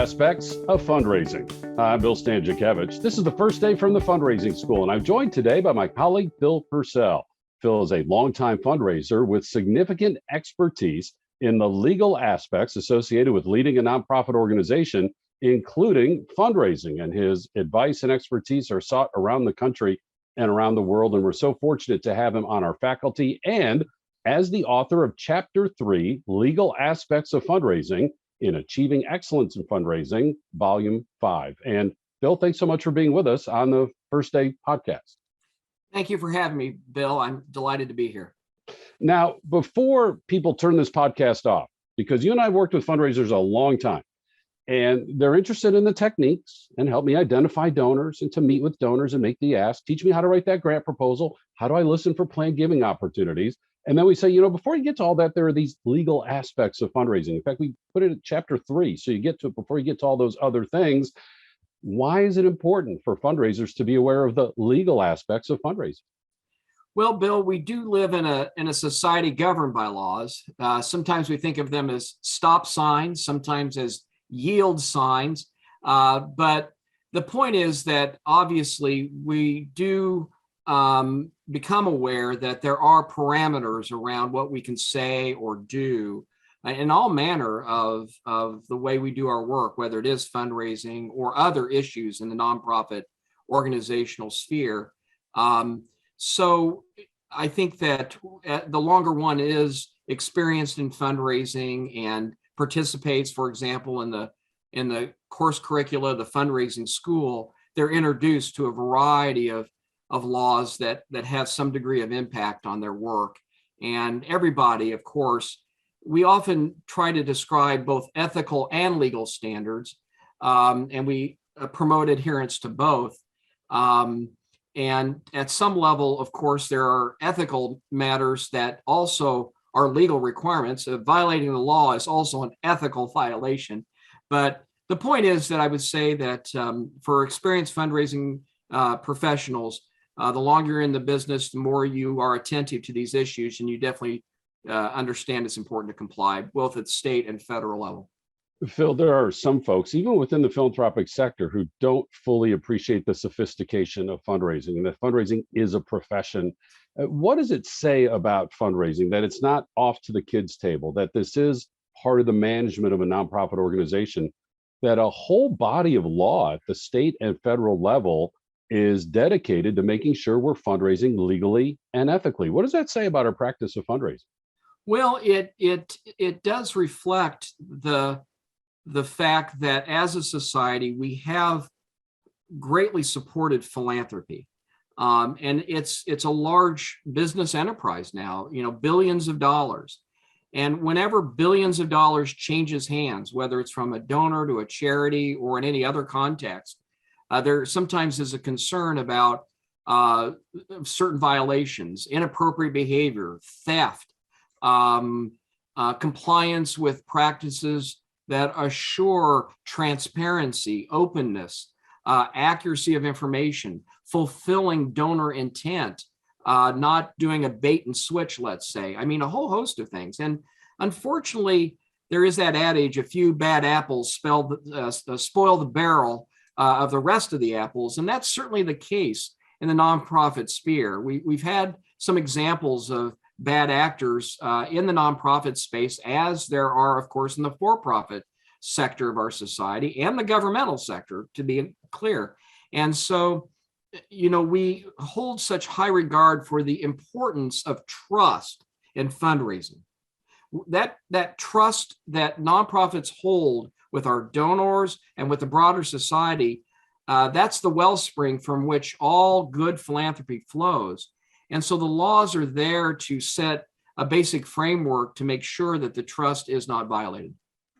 aspects of fundraising. I'm Bill Stanczykiewicz. This is the first day from the fundraising school, and I'm joined today by my colleague, Phil Purcell. Phil is a longtime fundraiser with significant expertise in the legal aspects associated with leading a nonprofit organization, including fundraising, and his advice and expertise are sought around the country and around the world, and we're so fortunate to have him on our faculty and as the author of Chapter 3, Legal Aspects of Fundraising in Achieving Excellence in Fundraising, Volume 5. And Bill, thanks so much for being with us on the First Day podcast. Thank you for having me, Bill. I'm delighted to be here. Now, before people turn this podcast off, because you and I have worked with fundraisers a long time, and they're interested in the techniques and help me identify donors and to meet with donors and make the ask, teach me how to write that grant proposal, how do I listen for planned giving opportunities? And then we say, before you get to all that, there are these legal aspects of fundraising. In fact, we put it at Chapter 3, so you get to it before you get to all those other things. Why is it important for fundraisers to be aware of the legal aspects of fundraising? Well, Bill, we do live in a society governed by laws. Sometimes we think of them as stop signs, sometimes as yield signs. But the point is that obviously we do become aware that there are parameters around what we can say or do in all manner of the way we do our work, whether it is fundraising or other issues in the nonprofit organizational sphere. So I think that the longer one is experienced in fundraising and participates, for example, in the course curricula of the fundraising school, they're introduced to a variety of laws that have some degree of impact on their work. And everybody, of course, we often try to describe both ethical and legal standards, and we promote adherence to both. And at some level, of course, there are ethical matters that also are legal requirements. Violating the law is also an ethical violation. But the point is that I would say that for experienced fundraising professionals, the longer you're in the business, the more you are attentive to these issues, and you definitely understand it's important to comply, both at state and federal level. Phil, there are some folks, even within the philanthropic sector, who don't fully appreciate the sophistication of fundraising and that fundraising is a profession. What does it say about fundraising, that it's not off to the kids' table, that this is part of the management of a nonprofit organization, that a whole body of law at the state and federal level is dedicated to making sure we're fundraising legally and ethically? What does that say about our practice of fundraising? Well, it does reflect the fact that as a society, we have greatly supported philanthropy. And it's a large business enterprise now, billions of dollars. And whenever billions of dollars changes hands, whether it's from a donor to a charity or in any other context, there sometimes is a concern about certain violations, inappropriate behavior, theft, compliance with practices that assure transparency, openness, accuracy of information, fulfilling donor intent, not doing a bait and switch, let's say. I mean, a whole host of things. And unfortunately, there is that adage, a few bad apples spoil the barrel of the rest of the apples. And that's certainly the case in the nonprofit sphere. We've had some examples of bad actors in the nonprofit space, as there are, of course, in the for-profit sector of our society and the governmental sector, to be clear. And so, we hold such high regard for the importance of trust in fundraising. That trust that nonprofits hold with our donors and with the broader society, that's the wellspring from which all good philanthropy flows. And so the laws are there to set a basic framework to make sure that the trust is not violated.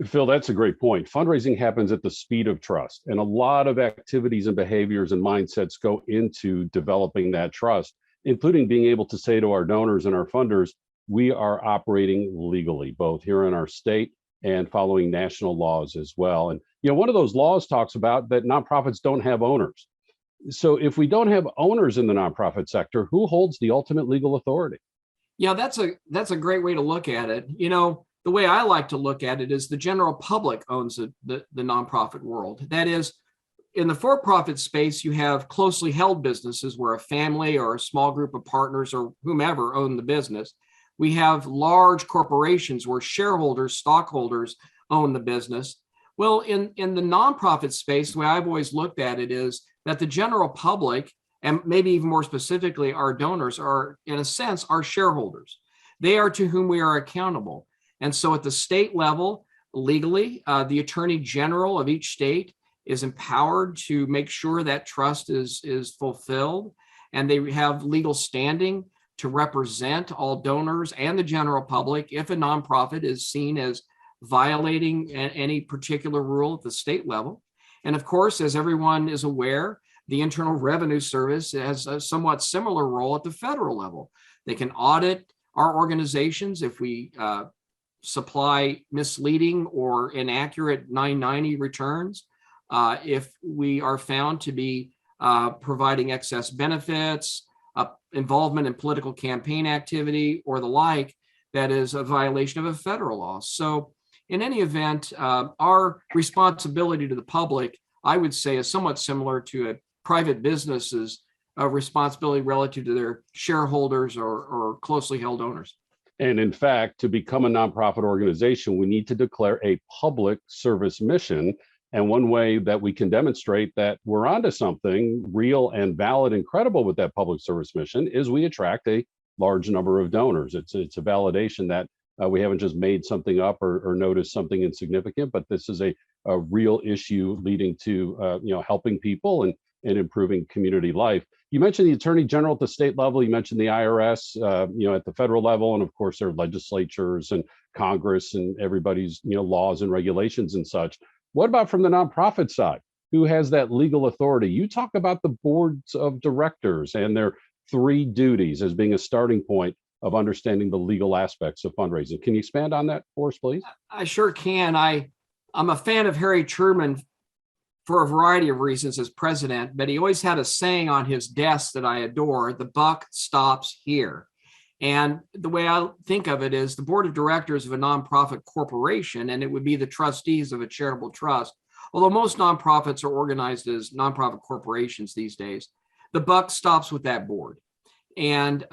Phil, that's a great point. Fundraising happens at the speed of trust, and a lot of activities and behaviors and mindsets go into developing that trust, including being able to say to our donors and our funders, we are operating legally, both here in our state and following national laws as well. And, one of those laws talks about that nonprofits don't have owners. So if we don't have owners in the nonprofit sector, who holds the ultimate legal authority? Yeah, that's a great way to look at it. the way I like to look at it is the general public owns the nonprofit world. That is, in the for-profit space, you have closely held businesses where a family or a small group of partners or whomever own the business. We have large corporations where shareholders, stockholders own the business. Well, in the nonprofit space, the way I've always looked at it is that the general public, and maybe even more specifically, our donors are, in a sense, our shareholders. They are to whom we are accountable. And so at the state level, legally, the attorney general of each state is empowered to make sure that trust is fulfilled, and they have legal standing to represent all donors and the general public if a nonprofit is seen as violating any particular rule at the state level. And of course, as everyone is aware, the Internal Revenue Service has a somewhat similar role at the federal level. They can audit our organizations if we supply misleading or inaccurate 990 returns. If we are found to be providing excess benefits, involvement in political campaign activity, or the like, that is a violation of a federal law. So in any event, our responsibility to the public, I would say, is somewhat similar to a private business's responsibility relative to their shareholders or closely held owners. And in fact, to become a nonprofit organization, we need to declare a public service mission. And one way that we can demonstrate that we're onto something real and valid and credible with that public service mission is we attract a large number of donors. It's a validation that we haven't just made something up or noticed something insignificant, but this is a real issue leading to helping people and improving community life. You mentioned the Attorney General at the state level. You mentioned the IRS, at the federal level, and of course there are legislatures and Congress and everybody's laws and regulations and such. What about from the nonprofit side? Who has that legal authority? You talk about the boards of directors and their 3 duties as being a starting point of understanding the legal aspects of fundraising. Can you expand on that for us, please? I sure can. I'm a fan of Harry Truman for a variety of reasons as president, but he always had a saying on his desk that I adore: the buck stops here. And the way I think of it is the board of directors of a nonprofit corporation, and it would be the trustees of a charitable trust, although most nonprofits are organized as nonprofit corporations these days, the buck stops with that board. And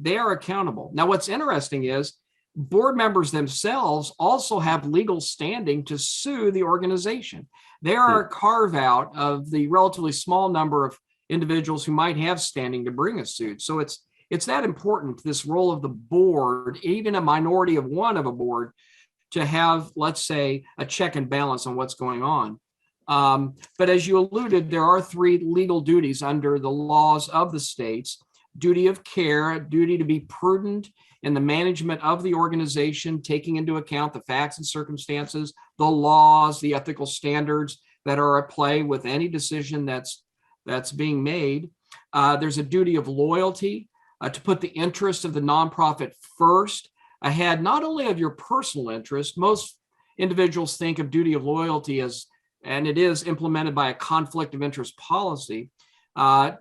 they are accountable. Now, what's interesting is board members themselves also have legal standing to sue the organization. They are a carve out of the relatively small number of individuals who might have standing to bring a suit. So it's that important, this role of the board, even a minority of one of a board, to have, let's say, a check and balance on what's going on. But as you alluded, there are 3 legal duties under the laws of the states: duty of care, duty to be prudent in the management of the organization, taking into account the facts and circumstances, the laws, the ethical standards that are at play with any decision that's being made. There's a duty of loyalty, to put the interest of the nonprofit first, ahead not only of your personal interest. Most individuals think of duty of loyalty as, and it is implemented by a conflict of interest policy,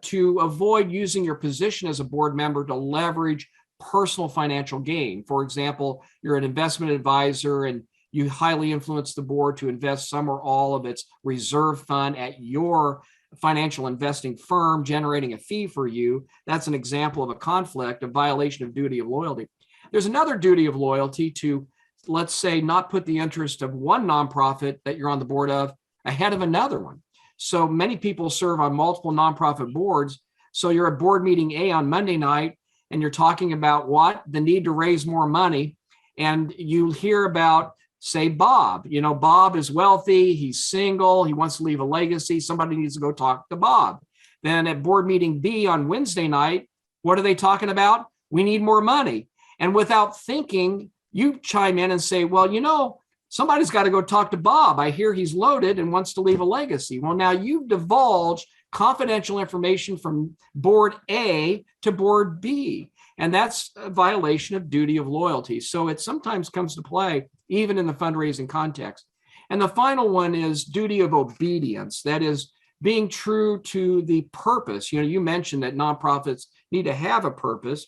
to avoid using your position as a board member to leverage personal financial gain. For example, you're an investment advisor and you highly influence the board to invest some or all of its reserve fund at your financial investing firm, generating a fee for you. That's an example of a conflict, a violation of duty of loyalty. There's another duty of loyalty to, let's say, not put the interest of one nonprofit that you're on the board of ahead of another one. So many people serve on multiple nonprofit boards. So you're at board meeting A on Monday night, and you're talking about what? The need to raise more money. And you hear about, say, Bob. Bob is wealthy, he's single, he wants to leave a legacy. Somebody needs to go talk to Bob. Then at board meeting B on Wednesday night, what are they talking about? We need more money. And without thinking, you chime in and say, well, somebody's got to go talk to Bob. I hear he's loaded and wants to leave a legacy. Well, now you've divulged confidential information from board A to board B, and that's a violation of duty of loyalty. So it sometimes comes to play even in the fundraising context. And the final one is duty of obedience. That is being true to the purpose. You mentioned that nonprofits need to have a purpose.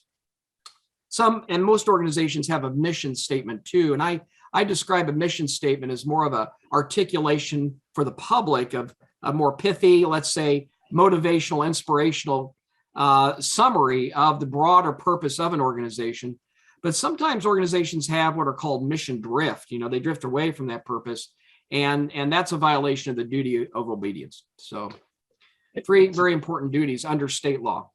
Some and most organizations have a mission statement too. And I I describe a mission statement as more of a articulation for the public of a more pithy, let's say, motivational, inspirational summary of the broader purpose of an organization. But sometimes organizations have what are called mission drift. They drift away from that purpose, and that's a violation of the duty of obedience. So, three very important duties under state law.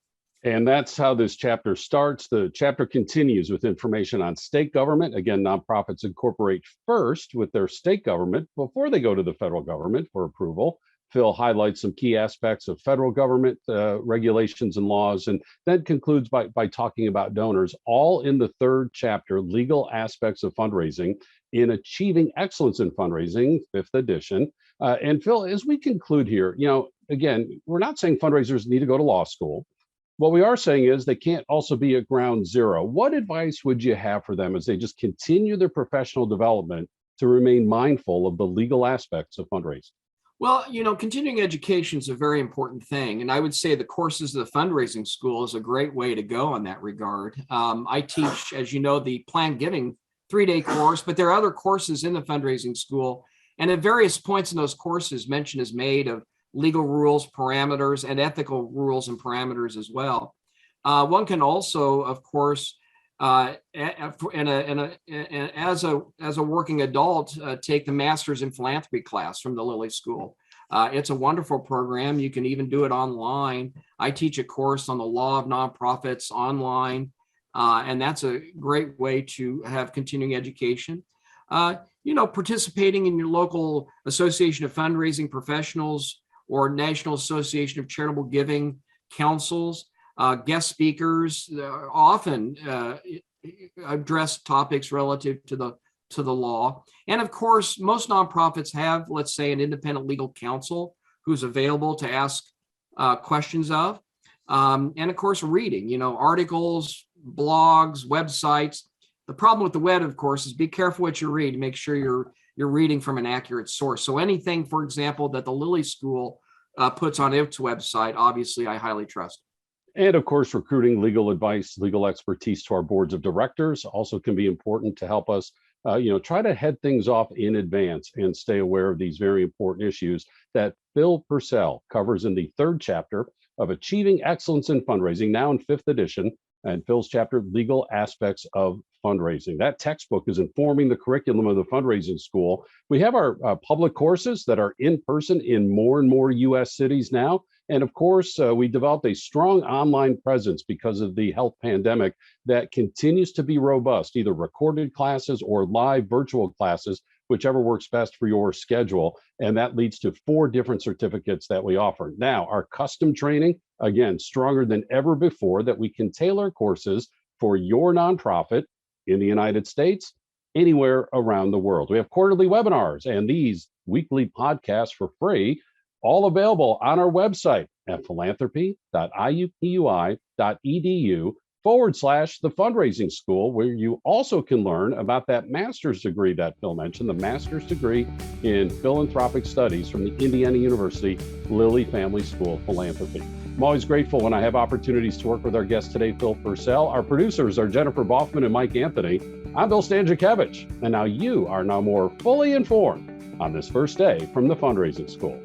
And that's how this chapter starts. The chapter continues with information on state government. Again, nonprofits incorporate first with their state government before they go to the federal government for approval. Phil highlights some key aspects of federal government regulations and laws, and then concludes by talking about donors, all in the third chapter, Legal Aspects of Fundraising in Achieving Excellence in Fundraising, 5th edition. And Phil, as we conclude here, again, we're not saying fundraisers need to go to law school. What we are saying is they can't also be at ground zero. What advice would you have for them as they just continue their professional development to remain mindful of the legal aspects of fundraising? Well, continuing education is a very important thing. And I would say the courses of the fundraising school is a great way to go in that regard. I teach, as you know, the planned giving 3-day course, but there are other courses in the fundraising school. And at various points in those courses, mention is made of legal rules, parameters, and ethical rules and parameters as well. One can also, of course, as a working adult, take the Master's in Philanthropy class from the Lilly School. It's a wonderful program. You can even do it online. I teach a course on the law of nonprofits online, and that's a great way to have continuing education. Participating in your local association of fundraising professionals or National Association of Charitable Giving councils. Guest speakers often address topics relative to the law. And of course, most nonprofits have, let's say, an independent legal counsel who's available to ask questions of. And of course, reading, articles, blogs, websites. The problem with the web, of course, is be careful what you read. Make sure you're reading from an accurate source. So anything, for example, that the Lilly School puts on its website, obviously, I highly trust. And of course, recruiting legal advice, legal expertise to our boards of directors also can be important to help us, try to head things off in advance and stay aware of these very important issues that Phil Purcell covers in the third chapter of Achieving Excellence in Fundraising, now in 5th edition, and Phil's chapter, Legal Aspects of Fundraising. That textbook is informing the curriculum of the fundraising school. We have our public courses that are in person in more and more U.S. cities now. And of course, we developed a strong online presence because of the health pandemic that continues to be robust, either recorded classes or live virtual classes, whichever works best for your schedule. And that leads to 4 different certificates that we offer. Now, our custom training, again, stronger than ever before, that we can tailor courses for your nonprofit in the United States, anywhere around the world. We have quarterly webinars and these weekly podcasts for free, all available on our website at philanthropy.iupui.edu/the fundraising school, where you also can learn about that master's degree that Phil mentioned, the master's degree in philanthropic studies from the Indiana University Lilly Family School of Philanthropy. I'm always grateful when I have opportunities to work with our guest today, Phil Purcell. Our producers are Jennifer Boffman and Mike Anthony. I'm Bill Stanczykiewicz, and now you are more fully informed on this first day from the Fundraising School.